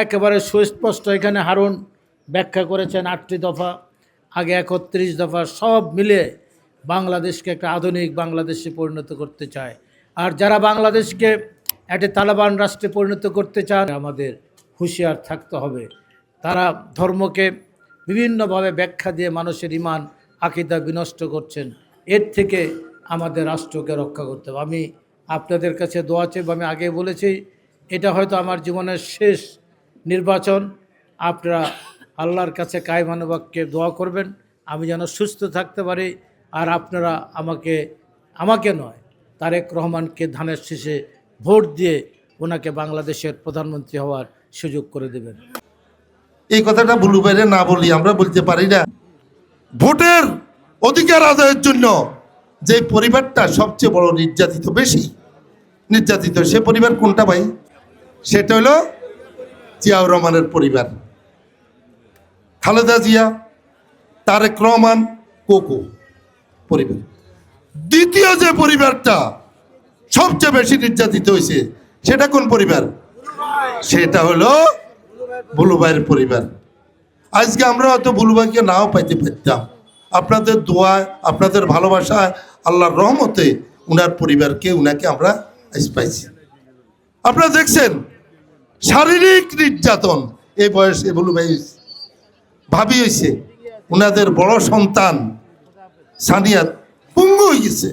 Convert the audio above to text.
একেবারে সুস্পষ্ট। এখানে হারুন ব্যাখ্যা করেছেন 8টি দফা, আগে 31 দফা, সব মিলে বাংলাদেশকে একটা আধুনিক বাংলাদেশে পরিণত করতে চায়। আর যারা বাংলাদেশকে একটি তালেবান রাষ্ট্রে পরিণত করতে চান, আমাদের হুঁশিয়ার থাকতে হবে। তারা ধর্মকে বিভিন্নভাবে ব্যাখ্যা দিয়ে মানুষের ঈমান আকীদা বিনষ্ট করছেন। এর থেকে আমাদের রাষ্ট্রকে রক্ষা করতে হবে। আমি আপনাদের কাছে দোয়া চাইব। আমি আগে বলেছি, এটা হয়তো আমার জীবনের শেষ নির্বাচন। আপনারা আল্লাহর কাছে কায়মান বাক্যে দোয়া করবেন আমি যেন সুস্থ থাকতে পারি। আর আপনারা আমাকে নয়, তারেক রহমানকে ধানের শীষে ভোট দিয়ে ওনাকে বাংলাদেশের প্রধানমন্ত্রী হওয়ার সুযোগ করে দেবেন। এই কথাটা ভুলু বাইরে না বলি আমরা বলতে পারি না। ভোটের অধিকার আদায়ের জন্য যে পরিবারটা সবচেয়ে বড় নির্যাতিত, বেশি নির্যাতিত, সে পরিবার কোনটা ভাই? সেটা হলো জিয়াউর রহমানের পরিবার। খালেদা জিয়া, তারেক রহমান, কোকো পরিবার। দ্বিতীয় যে পরিবারটা সবচেয়ে বেশি নির্যাতিত হয়েছে সেটা কোন পরিবার? সেটা হলো বুলু ভাইয়ের পরিবার। আজকে আমরা হয়তো বুলু ভাইকে নাও পাইতে পারতাম, আপনাদের দোয়ায়, আপনাদের ভালোবাসায়, আল্লাহর রহমতে উনার পরিবারকে, উনাকে আমরা আজ পাইছি। আপনারা দেখছেন শারীরিক নির্যাতন এই বয়সে বুলু ভাই ভাবি হয়েছে। উনাদের বড় সন্তান সানিয়া পঙ্গু হয়ে গেছে।